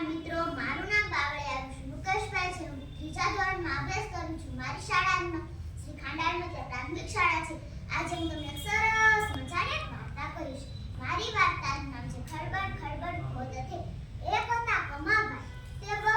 મિત્રો, મારું નામ બાવળિયા મુકેશભાઈ છે. હું ત્રીજા ધોરણમાં અભ્યાસ કરું છું. મારી શાળાનું શ્રી ખાંડાળ મધ્ય પ્રાથમિક શાળા છે. આજે હું તમને સરસ મજાની એક વાર્તા કહીશ. મારી વાર્તાનું નામ છે ખડબડ ખડબડ ખોદ હતી. એક હતા કમાભાઈ. તે બહુ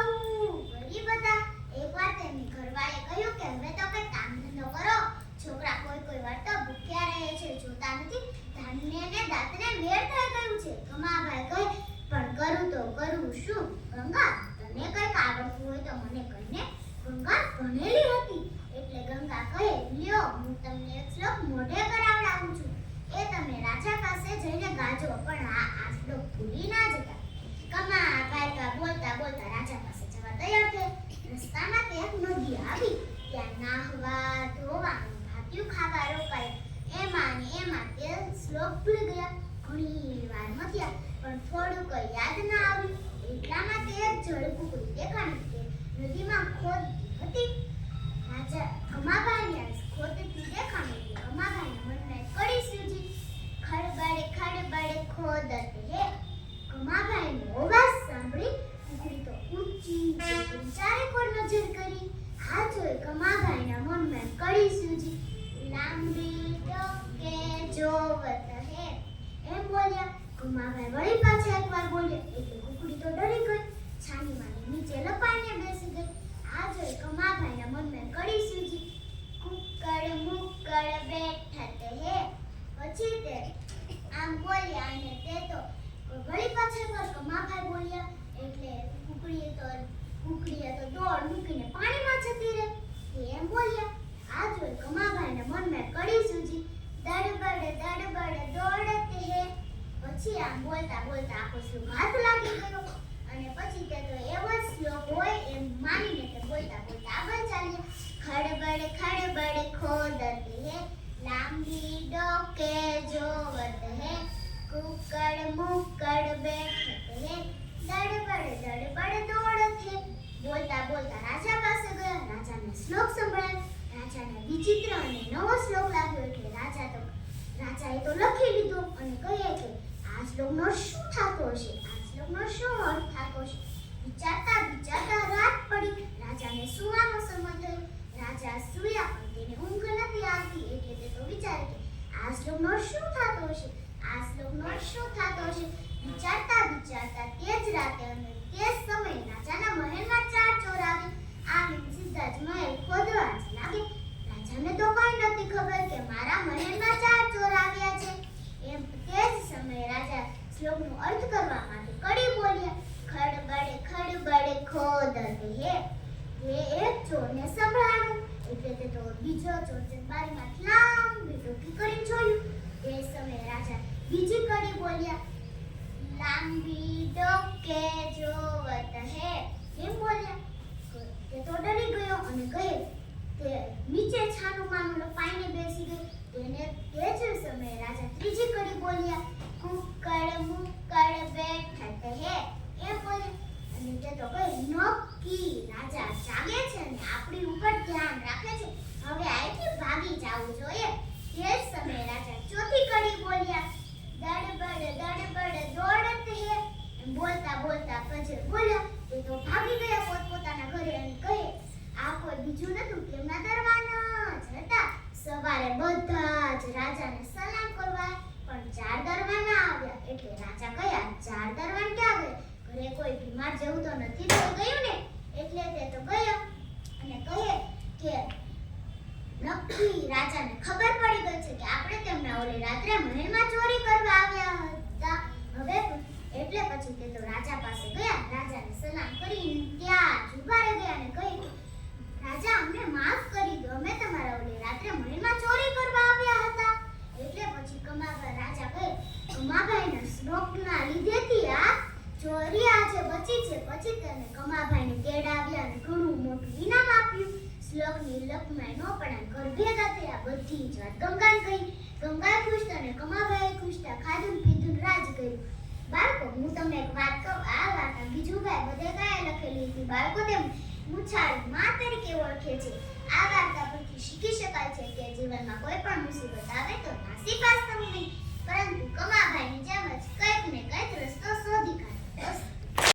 ગરીબ હતા. એકવાર તેમની ઘરવાળે કહ્યું કે હવે તો કંઈ કામ ધંધો કરો. છોકરા કોઈ વાર તો ભૂખ્યા રહે છે, જોતા નથી ધાન્ય ને દાંતને મેળ થઈ ગયું છે. કમાભાઈ કહે, પણ કરું તો કરું શું? ગંગા, તને કંઈક આવડતું હોય તો મને કહીને. ગંગા ભણેલી હતી એટલે ગંગા કહે, લ્યો હું તમને એક શ્લોક મોઢે કરાવડાવું છું. એ તમે રાજા પાસે જઈને ગાજો, પણ આ શ્લોક ભૂલી ના જતા. કમાભાઈ બોલતા બોલતા રાજા પાસે જવા તૈયાર થયા. રસ્તામાં તે એક નદી આવી. ત્યાં નાહવા ધોવાનું ભાત્યું ખાવા રોકાયા. એમાં તે શ્લોક ભૂલી ગયા. ઘણી વાર મથ્યા પણ થોડુંક યાદ ના આવ્યું. એટલામાં તે એક જળકુકડી દેખાણી. તે નદીમાં ખોદ હતી. રાજા કમાભાઈને ખોદતી દેખાણી. કમાભાઈના મનમાં કડી સૂજી. ખડબડે ખડબડે ખોદ હે. કમાભાઈનો અવાજ સાંભળી કુકડી તો ઊંચી ચારે કોર નજર કરી. આ જોઈ કમાભાઈના મનમાં કડી સૂજી. લાંબી ટોકે જોવત હે એમ બોલ્યા. કમાભાઈ વળી પાછા એકવાર બોલ્યા એટલે કુકડી તો ડરી ગઈ. છાની માની નીચે લપાઈને બેસી ગઈ. આ જોઈ કમાભાઈના મનમાં કડી સૂજી. કુકડ મુકડ બેઠત હે. પછી તે આમ બોલ્યા અને તે તો વળી પાછા એકવાર કમાભાઈ બોલ્યા એટલે કુકડીએ તો દોડ મૂકીને પાણીમાં જતી રહી. એમ બોલ્યા. આ જોઈ કમાભાઈના મનમાં કડી સૂજી. દડબડ દડબડ દોડત હે. પછી આમ બોલતા બોલતા આખો શ્લોક હાથ લાગી ગયો અને પછી તે તો એવો જ શ્લોક હોય એમ માનીને તે બોલતા બોલતા આગળ ચાલ્યા. ખડબડ ખડબડ ખોદત હે. લાંબી ડોકે જોવત હે. કુકડ મુકડ બેઠત હે. દડબડ દડબડ દોડત હે. બોલતા બોલતા રાજા પાસે ગયા. રાજાને શ્લોક સંભળાયો. રાજાને વિચિત્ર અને નવો શ્લોક લાગ્યો એટલે રાજાએ તો લખી લીધો અને કહે કે આ શ્લોકનો શું થતો હશે, આ શ્લોકનો શું અર્થ થતો હશે. વિચારતા વિચારતા રાત પડી. રાજાને સૂવાનો સમય થયો. રાજા સૂયા પણ તેને ઊંઘ નથી આવતી એટલે તે તો વિચારે કે આ શ્લોકનો શું થતો હશે, આ શ્લોકનો શું થતો હશે. વિચારતા વિચારતા તે જ રાતે અને તે જ સમયે રાજાના મહેલમાં ચાર ચોર આવી. આવીને સીધા જ મહેલ ખોદવા જ લાગે. રાજાને તો કઈ નથી ખબર કે મારા મહેલમાં ચાર ચોર આવ્યા છે. એમ તે જ સમયે રાજા શ્લોકનો અર્થ કરવા માટે કડી બોલ્યા. ખડબડ ખડબડ ખોદત હે. એ એક ચોરને સંભળાયું એટલે તે તો બીજો ચોર બારીમાંથી લાંબી ટોકી કરીને જોયું. તે સમયે રાજા બીજી કડી બોલ્યા. લાંબી ડોકે જોવત હે. એમ બોલ્યા. તે તો ડરી ગયો અને કહે તે નીચે છાનું માનું લપાઈને બેસી ગઈ. તે જ સમયે રાજા ત્રીજી કડી બોલ્યા. કુકડ મુકડ બેઠત હે. એમ બોલ્યા. અને તે તો કહે નક્કી રાજા જાગે છે અને આપણી ઉપર ધ્યાન રાખે છે, હવે અહીંથી ભાગી જવું જોઈએ. તે જ સમયે રાજા ચોથી કડી બોલ્યા. દડબડ દડબડ દોડત હે. બોલતા બોલતા પછી બોલ્યા. તે તો ભાગી ગયા પોતપોતાના ઘરે અને કહે આ કોઈ બીજું નતું તેમના દરવાન જ હતા. સવારે બધા જ રાજાને સલામ કરવા પણ ચાર દરવાન આવ્યા એટલે રાજા કહ્યા ચાર દરવાન ક્યાં ગયા? ઘરે કોઈ બીમાર જેવું તો નથી થઈ ગયું ને? એટલે તે તો ગયો અને કહે કે નક્કી રાજાને ખબર પડી ગઈ છે કે આપણે તેમના ઓલી રાત્રે મહેલમાં ચોરી કરવા આવ્યા હતા. હવે એટલે પછી તે તો રાજા પાસે ગયા. રાજાને સલામ કરીને ત્યાં જ ઊભા રહી ગયા અને કહ્યું રાજા અમને માફ કરી દો, અમે તમારા ઓલી રાત્રે મહેલમાં ચોરી કરવા આવ્યા હતા. એટલે પછી કમાભાઈ રાજા કહે કમાભાઈના શ્લોકના લીધેથી આ ચોરી આજે બચી છે. પછી તેને કમાભાઈને તેડાવ્યા અને ઘણું મોટું ઇનામ આપ્યું. શ્લોકની લપમાં નો પણ ઘર ભેગા થયા. બધી જ વાત ગંગાને કહી. ગંગા ખુશ અને કમાભાઈ ખુશ થયા. ખાધું પીધું રાજ કર્યું. બાળકો, હું તમને એક વાત કહું. આ વાર્તા બીજું ભાઈ બધે કયા લખેલી હતી? બાળકો તેમ મુછાળ માં તરીકે ઓળખે છે. આ વાર્તા પરથી શીખી શકાય છે કે જીવનમાં કોઈ પણ મુસીબત આવે તો નાસી પાસ થવું નહીં, પરંતુ કમાભાઈની જેમ જ કંઈક ને કંઈક રસ્તો શોધી